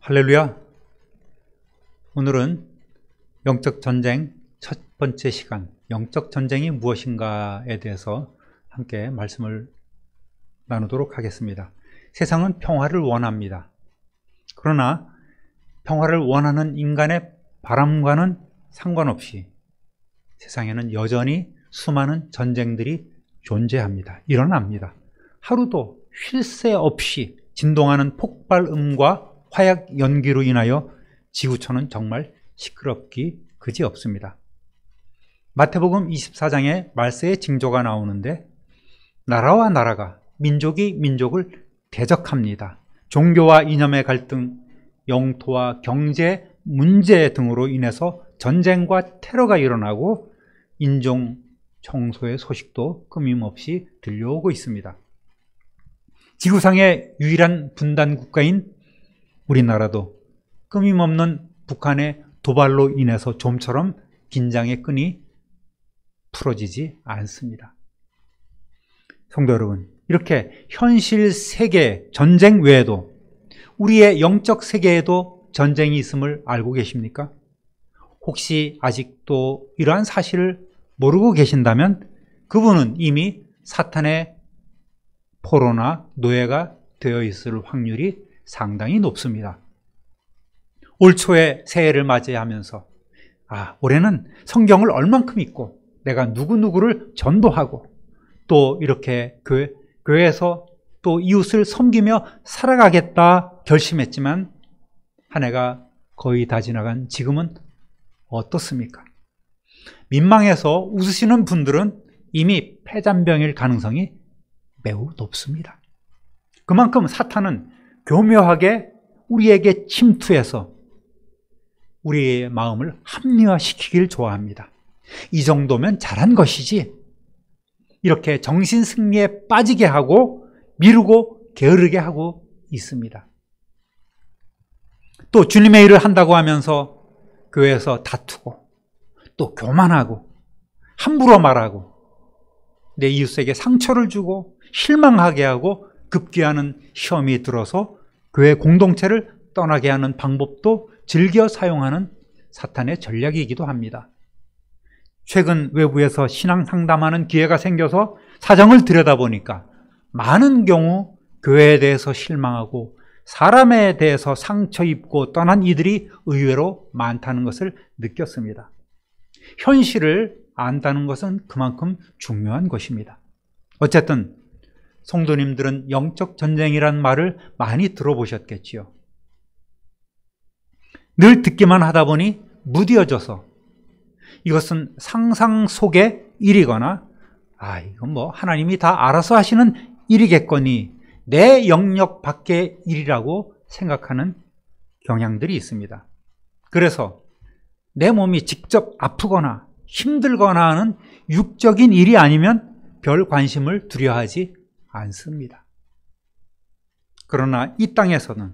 할렐루야. 오늘은 영적 전쟁 첫 번째 시간, 영적 전쟁이 무엇인가에 대해서 함께 말씀을 나누도록 하겠습니다. 세상은 평화를 원합니다. 그러나 평화를 원하는 인간의 바람과는 상관없이 세상에는 여전히 수많은 전쟁들이 존재합니다. 일어납니다. 하루도 쉴 새 없이 진동하는 폭발음과 화약 연기로 인하여 지구촌은 정말 시끄럽기 그지없습니다. 마태복음 24장에 말세의 징조가 나오는데 나라와 나라가 민족이 민족을 대적합니다. 종교와 이념의 갈등, 영토와 경제 문제 등으로 인해서 전쟁과 테러가 일어나고 인종 청소의 소식도 끊임없이 들려오고 있습니다. 지구상의 유일한 분단 국가인 우리나라도 끊임없는 북한의 도발로 인해서 좀처럼 긴장의 끈이 풀어지지 않습니다. 성도 여러분, 이렇게 현실 세계 전쟁 외에도 우리의 영적 세계에도 전쟁이 있음을 알고 계십니까? 혹시 아직도 이러한 사실을 모르고 계신다면 그분은 이미 사탄의 포로나 노예가 되어 있을 확률이 상당히 높습니다. 올 초에 새해를 맞이하면서 올해는 성경을 얼만큼 읽고 내가 누구누구를 전도하고 또 이렇게 교회에서 또 이웃을 섬기며 살아가겠다 결심했지만 한 해가 거의 다 지나간 지금은 어떻습니까? 민망해서 웃으시는 분들은 이미 폐잔병일 가능성이 매우 높습니다. 그만큼 사탄은 교묘하게 우리에게 침투해서 우리의 마음을 합리화시키길 좋아합니다. 이 정도면 잘한 것이지, 이렇게 정신승리에 빠지게 하고 미루고 게으르게 하고 있습니다. 또 주님의 일을 한다고 하면서 교회에서 다투고 또 교만하고 함부로 말하고 내 이웃에게 상처를 주고 실망하게 하고 급기야는 시험이 들어서 교회 공동체를 떠나게 하는 방법도 즐겨 사용하는 사탄의 전략이기도 합니다. 최근 외부에서 신앙 상담하는 기회가 생겨서 사정을 들여다보니까 많은 경우 교회에 대해서 실망하고 사람에 대해서 상처 입고 떠난 이들이 의외로 많다는 것을 느꼈습니다. 현실을 안다는 것은 그만큼 중요한 것입니다. 어쨌든 성도님들은 영적 전쟁이란 말을 많이 들어보셨겠지요. 늘 듣기만 하다 보니 무뎌져서 이것은 상상 속의 일이거나 이건 뭐 하나님이 다 알아서 하시는 일이겠거니 내 영역 밖의 일이라고 생각하는 경향들이 있습니다. 그래서 내 몸이 직접 아프거나 힘들거나 하는 육적인 일이 아니면 별 관심을 두려워하지 않습니다. 그러나 이 땅에서는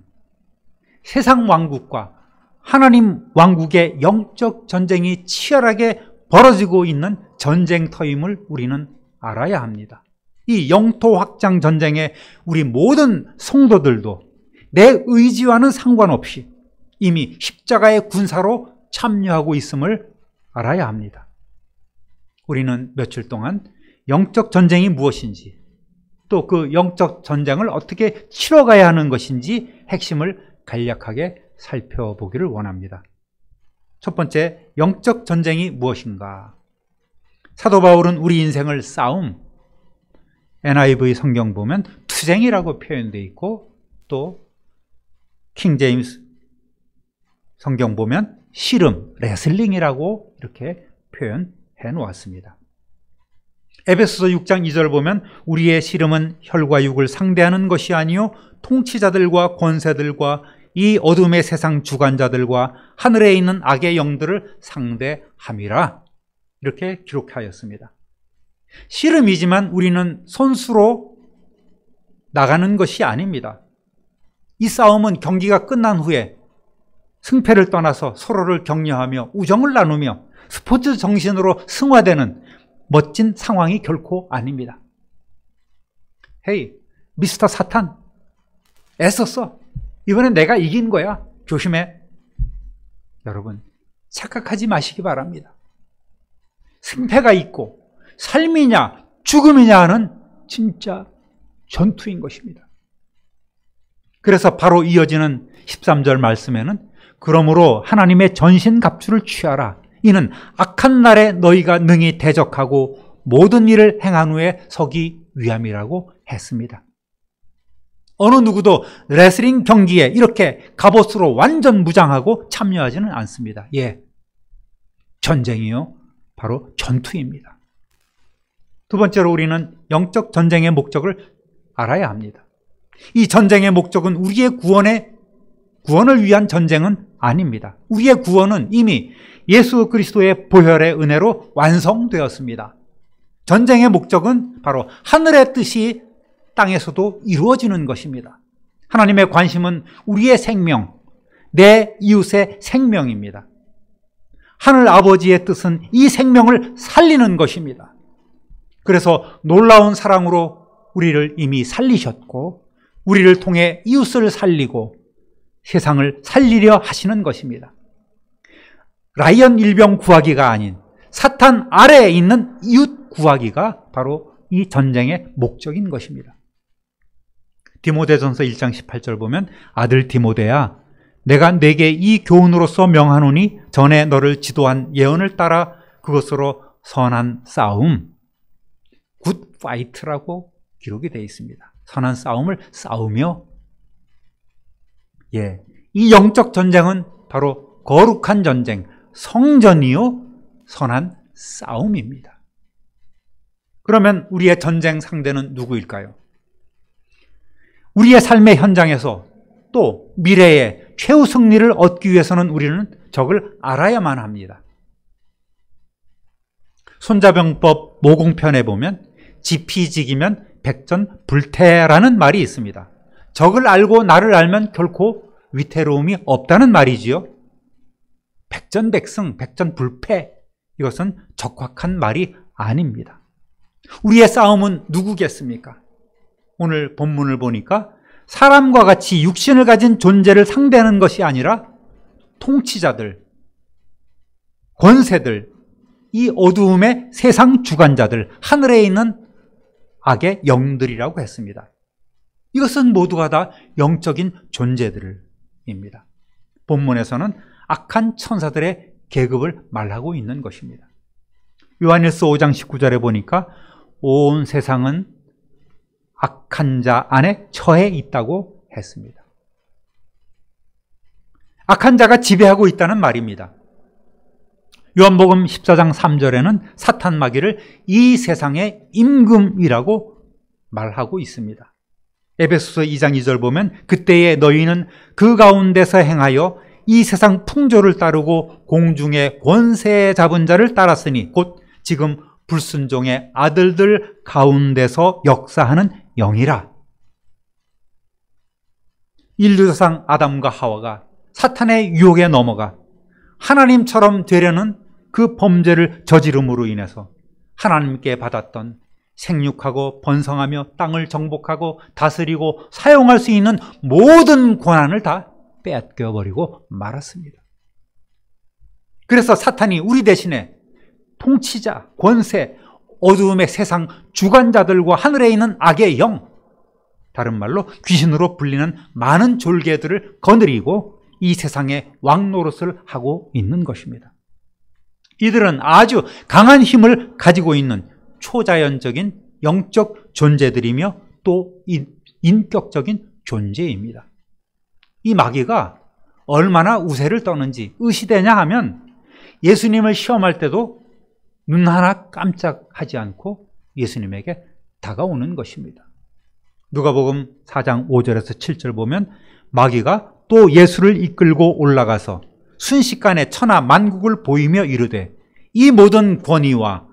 세상 왕국과 하나님 왕국의 영적 전쟁이 치열하게 벌어지고 있는 전쟁터임을 우리는 알아야 합니다. 이 영토 확장 전쟁에 우리 모든 성도들도 내 의지와는 상관없이 이미 십자가의 군사로 참여하고 있음을 알아야 합니다. 우리는 며칠 동안 영적 전쟁이 무엇인지 또 그 영적 전쟁을 어떻게 치러가야 하는 것인지 핵심을 간략하게 살펴보기를 원합니다. 첫 번째, 영적 전쟁이 무엇인가? 사도 바울은 우리 인생을 싸움, NIV 성경 보면 투쟁이라고 표현되어 있고 또 킹 제임스 성경 보면 씨름, 레슬링이라고 이렇게 표현해 놓았습니다. 에베소서 6장 2절 보면 우리의 씨름은 혈과 육을 상대하는 것이 아니요 통치자들과 권세들과 이 어둠의 세상 주관자들과 하늘에 있는 악의 영들을 상대함이라 이렇게 기록하였습니다. 씨름이지만 우리는 선수로 나가는 것이 아닙니다. 이 싸움은 경기가 끝난 후에 승패를 떠나서 서로를 격려하며 우정을 나누며 스포츠 정신으로 승화되는 멋진 상황이 결코 아닙니다. 헤이, 미스터 사탄, 애썼어. 이번엔 내가 이긴 거야. 조심해. 여러분, 착각하지 마시기 바랍니다. 승패가 있고 삶이냐 죽음이냐는 진짜 전투인 것입니다. 그래서 바로 이어지는 13절 말씀에는 그러므로 하나님의 전신갑주를 취하라. 이는 악한 날에 너희가 능히 대적하고 모든 일을 행한 후에 서기 위함이라고 했습니다. 어느 누구도 레슬링 경기에 이렇게 갑옷으로 완전 무장하고 참여하지는 않습니다. 예, 전쟁이요, 바로 전투입니다. 두 번째로 우리는 영적 전쟁의 목적을 알아야 합니다. 이 전쟁의 목적은 우리의 구원을 위한 전쟁은 아닙니다. 우리의 구원은 이미 예수 그리스도의 보혈의 은혜로 완성되었습니다. 전쟁의 목적은 바로 하늘의 뜻이 땅에서도 이루어지는 것입니다. 하나님의 관심은 우리의 생명, 내 이웃의 생명입니다. 하늘 아버지의 뜻은 이 생명을 살리는 것입니다. 그래서 놀라운 사랑으로 우리를 이미 살리셨고 우리를 통해 이웃을 살리고 세상을 살리려 하시는 것입니다. 라이언 일병 구하기가 아닌 사탄 아래에 있는 이웃 구하기가 바로 이 전쟁의 목적인 것입니다. 디모데전서 1장 18절 보면 아들 디모데야 내가 네게 이 교훈으로서 명하노니 전에 너를 지도한 예언을 따라 그것으로 선한 싸움 굿 파이트라고 기록이 되어 있습니다. 선한 싸움을 싸우며 이 영적 전쟁은 바로 거룩한 전쟁, 성전이요 선한 싸움입니다. 그러면 우리의 전쟁 상대는 누구일까요? 우리의 삶의 현장에서 또 미래의 최후 승리를 얻기 위해서는 우리는 적을 알아야만 합니다. 손자병법 모공편에 보면 지피지기면 백전불태라는 말이 있습니다. 적을 알고 나를 알면 결코 위태로움이 없다는 말이지요. 백전백승, 백전불패, 이것은 적확한 말이 아닙니다. 우리의 싸움은 누구겠습니까? 오늘 본문을 보니까 사람과 같이 육신을 가진 존재를 상대하는 것이 아니라 통치자들, 권세들, 이 어두움의 세상 주관자들, 하늘에 있는 악의 영들이라고 했습니다. 이것은 모두가 다 영적인 존재들입니다. 본문에서는 악한 천사들의 계급을 말하고 있는 것입니다. 요한일서 5장 19절에 보니까 온 세상은 악한 자 안에 처해 있다고 했습니다. 악한 자가 지배하고 있다는 말입니다. 요한복음 14장 3절에는 사탄 마귀를 이 세상의 임금이라고 말하고 있습니다. 에베소서 2장 2절 보면 그때에 너희는 그 가운데서 행하여 이 세상 풍조를 따르고 공중의 권세 잡은 자를 따랐으니 곧 지금 불순종의 아들들 가운데서 역사하는 영이라. 인류상 아담과 하와가 사탄의 유혹에 넘어가 하나님처럼 되려는 그 범죄를 저지름으로 인해서 하나님께 받았던 생육하고 번성하며 땅을 정복하고 다스리고 사용할 수 있는 모든 권한을 다 빼앗겨버리고 말았습니다. 그래서 사탄이 우리 대신에 통치자, 권세, 어두움의 세상 주관자들과 하늘에 있는 악의 영, 다른 말로 귀신으로 불리는 많은 졸개들을 거느리고 이 세상에 왕노릇을 하고 있는 것입니다. 이들은 아주 강한 힘을 가지고 있는 초자연적인 영적 존재들이며 또 인격적인 존재입니다. 이 마귀가 얼마나 우세를 떠는지 의시되냐 하면 예수님을 시험할 때도 눈 하나 깜짝하지 않고 예수님에게 다가오는 것입니다. 누가복음 4장 5절에서 7절 보면 마귀가 또 예수를 이끌고 올라가서 순식간에 천하 만국을 보이며 이르되 이 모든 권위와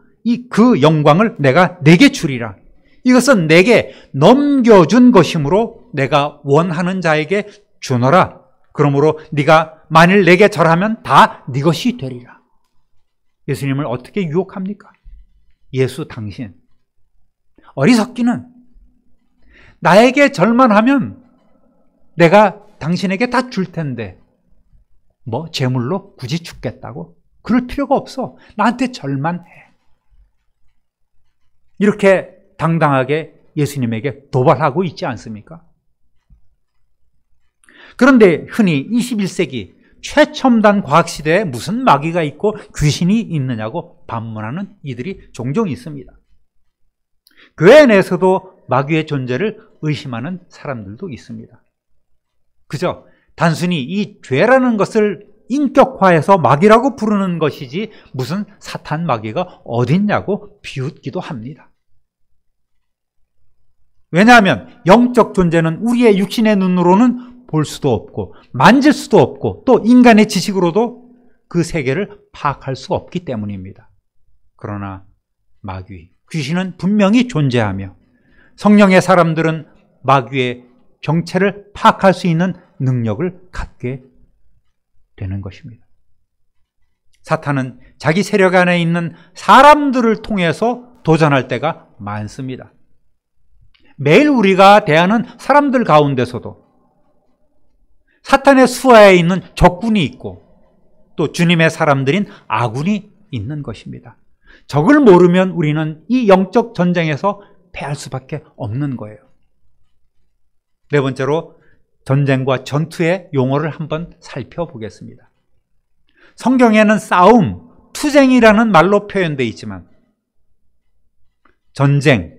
그 영광을 내가 네게 주리라. 이것은 내게 넘겨준 것이므로 내가 원하는 자에게 주노라. 그러므로 네가 만일 내게 절하면 다 네 것이 되리라. 예수님을 어떻게 유혹합니까? 예수 당신 어리석기는 나에게 절만 하면 내가 당신에게 다 줄 텐데 뭐 제물로 굳이 죽겠다고? 그럴 필요가 없어. 나한테 절만 해. 이렇게 당당하게 예수님에게 도발하고 있지 않습니까? 그런데 흔히 21세기 최첨단 과학시대에 무슨 마귀가 있고 귀신이 있느냐고 반문하는 이들이 종종 있습니다. 교회 내에서도 마귀의 존재를 의심하는 사람들도 있습니다. 그저 단순히 이 죄라는 것을 인격화해서 마귀라고 부르는 것이지 무슨 사탄 마귀가 어딨냐고 비웃기도 합니다. 왜냐하면 영적 존재는 우리의 육신의 눈으로는 볼 수도 없고 만질 수도 없고 또 인간의 지식으로도 그 세계를 파악할 수 없기 때문입니다. 그러나 마귀, 귀신은 분명히 존재하며 성령의 사람들은 마귀의 정체를 파악할 수 있는 능력을 갖게 되는 것입니다. 사탄은 자기 세력 안에 있는 사람들을 통해서 도전할 때가 많습니다. 매일 우리가 대하는 사람들 가운데서도 사탄의 수하에 있는 적군이 있고 또 주님의 사람들인 아군이 있는 것입니다. 적을 모르면 우리는 이 영적 전쟁에서 패할 수밖에 없는 거예요. 네 번째로 전쟁과 전투의 용어를 한번 살펴보겠습니다. 성경에는 싸움, 투쟁이라는 말로 표현되어 있지만 전쟁,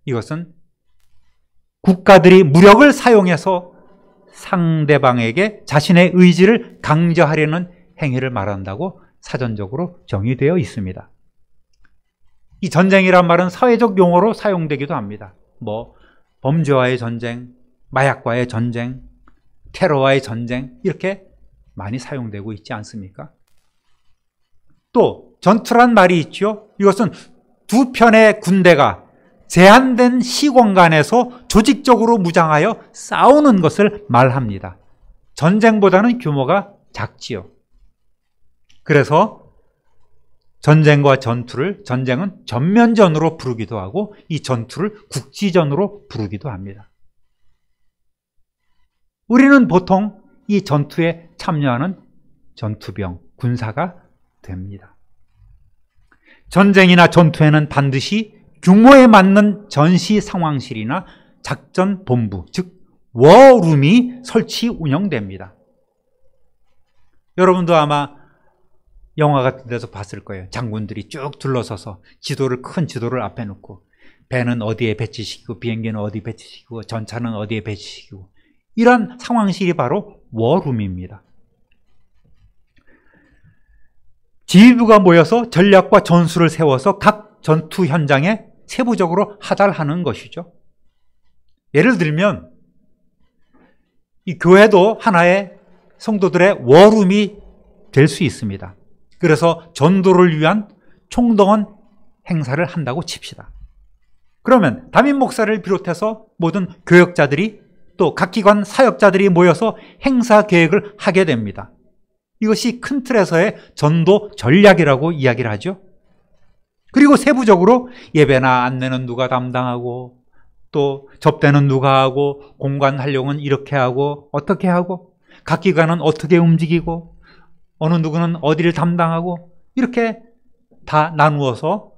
이것은 국가들이 무력을 사용해서 상대방에게 자신의 의지를 강조하려는 행위를 말한다고 사전적으로 정의되어 있습니다. 이 전쟁이란 말은 사회적 용어로 사용되기도 합니다. 범죄와의 전쟁, 마약과의 전쟁, 테러와의 전쟁, 이렇게 많이 사용되고 있지 않습니까? 또 전투란 말이 있죠. 이것은 두 편의 군대가 제한된 시공간에서 조직적으로 무장하여 싸우는 것을 말합니다. 전쟁보다는 규모가 작지요. 그래서 전쟁과 전쟁은 전면전으로 부르기도 하고 이 전투를 국지전으로 부르기도 합니다. 우리는 보통 이 전투에 참여하는 전투병, 군사가 됩니다. 전쟁이나 전투에는 반드시 규모에 맞는 전시 상황실이나 작전 본부, 즉 워룸이 설치 운영됩니다. 여러분도 아마 영화 같은 데서 봤을 거예요. 장군들이 쭉 둘러서서 큰 지도를 앞에 놓고 배는 어디에 배치시키고 비행기는 어디 배치시키고 전차는 어디에 배치시키고 이런 상황실이 바로 워룸입니다. 지휘부가 모여서 전략과 전술을 세워서 각 전투 현장에 세부적으로 하달하는 것이죠. 예를 들면 이 교회도 하나의 성도들의 워룸이 될 수 있습니다. 그래서 전도를 위한 총동원 행사를 한다고 칩시다. 그러면 담임 목사를 비롯해서 모든 교역자들이 또 각 기관 사역자들이 모여서 행사 계획을 하게 됩니다. 이것이 큰 틀에서의 전도 전략이라고 이야기를 하죠. 그리고 세부적으로 예배나 안내는 누가 담당하고 또 접대는 누가 하고 공간 활용은 이렇게 하고 어떻게 하고 각 기관은 어떻게 움직이고 어느 누구는 어디를 담당하고 이렇게 다 나누어서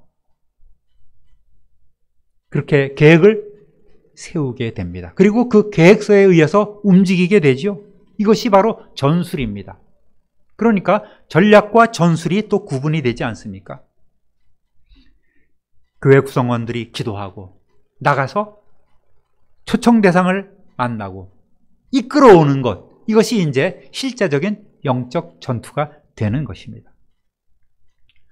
그렇게 계획을 세우게 됩니다. 그리고 그 계획서에 의해서 움직이게 되죠. 이것이 바로 전술입니다. 그러니까 전략과 전술이 또 구분이 되지 않습니까? 교회 구성원들이 기도하고 나가서 초청 대상을 만나고 이끌어오는 것, 이것이 이제 실제적인 영적 전투가 되는 것입니다.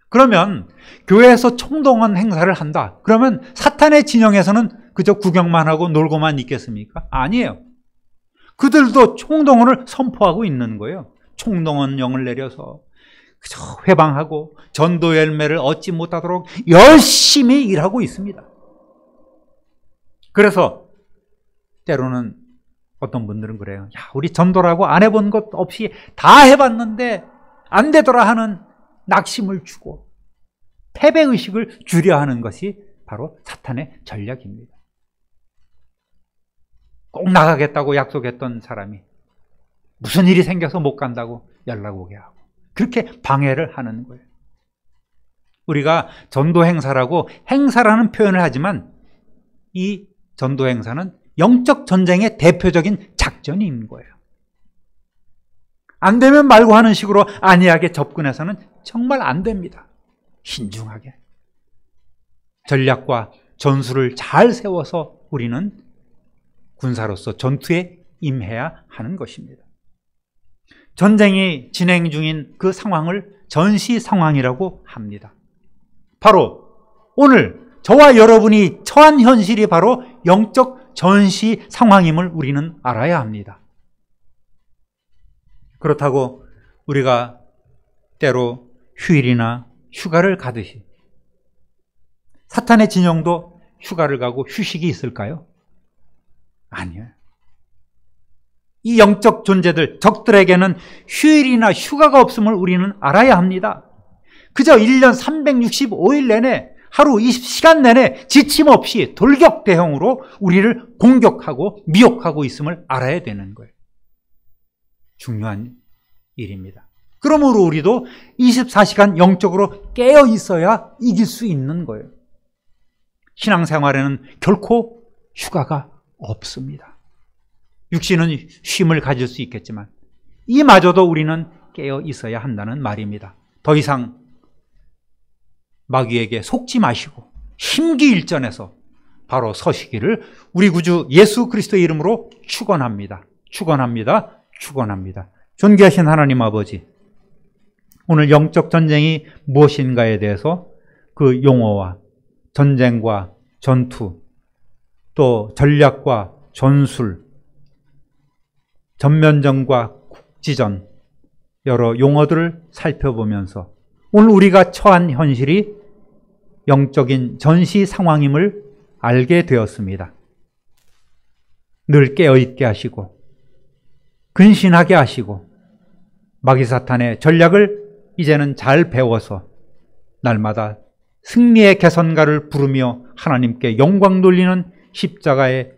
그러면 교회에서 총동원 행사를 한다. 그러면 사탄의 진영에서는 그저 구경만 하고 놀고만 있겠습니까? 아니에요. 그들도 총동원을 선포하고 있는 거예요. 총동원령을 내려서 그저 회방하고 전도 열매를 얻지 못하도록 열심히 일하고 있습니다. 그래서 때로는 어떤 분들은 그래요. 야, 우리 전도라고 안 해본 것 없이 다 해봤는데 안 되더라 하는 낙심을 주고 패배의식을 주려 하는 것이 바로 사탄의 전략입니다. 꼭 나가겠다고 약속했던 사람이 무슨 일이 생겨서 못 간다고 연락 오게 하고 그렇게 방해를 하는 거예요. 우리가 전도 행사라고 행사라는 표현을 하지만 이 전도 행사는 영적 전쟁의 대표적인 작전이 있는 거예요. 안 되면 말고 하는 식으로 안이하게 접근해서는 정말 안 됩니다. 신중하게 전략과 전술을 잘 세워서 우리는 군사로서 전투에 임해야 하는 것입니다. 전쟁이 진행 중인 그 상황을 전시 상황이라고 합니다. 바로 오늘 저와 여러분이 처한 현실이 바로 영적 전시 상황임을 우리는 알아야 합니다. 그렇다고 우리가 때로 휴일이나 휴가를 가듯이 사탄의 진영도 휴가를 가고 휴식이 있을까요? 아니에요. 이 영적 존재들, 적들에게는 휴일이나 휴가가 없음을 우리는 알아야 합니다. 그저 1년 365일 내내 하루 20시간 내내 지침 없이 돌격 대형으로 우리를 공격하고 미혹하고 있음을 알아야 되는 거예요. 중요한 일입니다. 그러므로 우리도 24시간 영적으로 깨어 있어야 이길 수 있는 거예요. 신앙생활에는 결코 휴가가 없습니다. 육신은 쉼을 가질 수 있겠지만 이마저도 우리는 깨어 있어야 한다는 말입니다. 더 이상 마귀에게 속지 마시고 심기일전에서 바로 서시기를 우리 구주 예수 그리스도의 이름으로 축원합니다. 축원합니다. 축원합니다. 존귀하신 하나님 아버지, 오늘 영적 전쟁이 무엇인가에 대해서 그 용어와 전쟁과 전투, 또 전략과 전술, 전면전과 국지전, 여러 용어들을 살펴보면서 오늘 우리가 처한 현실이 영적인 전시 상황임을 알게 되었습니다. 늘 깨어있게 하시고 근신하게 하시고 마귀 사탄의 전략을 이제는 잘 배워서 날마다 승리의 개선가를 부르며 하나님께 영광 돌리는 십자가의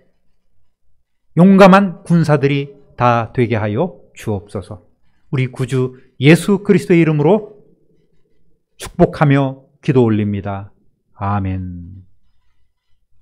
용감한 군사들이 다 되게 하여 주옵소서. 우리 구주 예수 그리스도의 이름으로 축복하며 기도 올립니다. 아멘.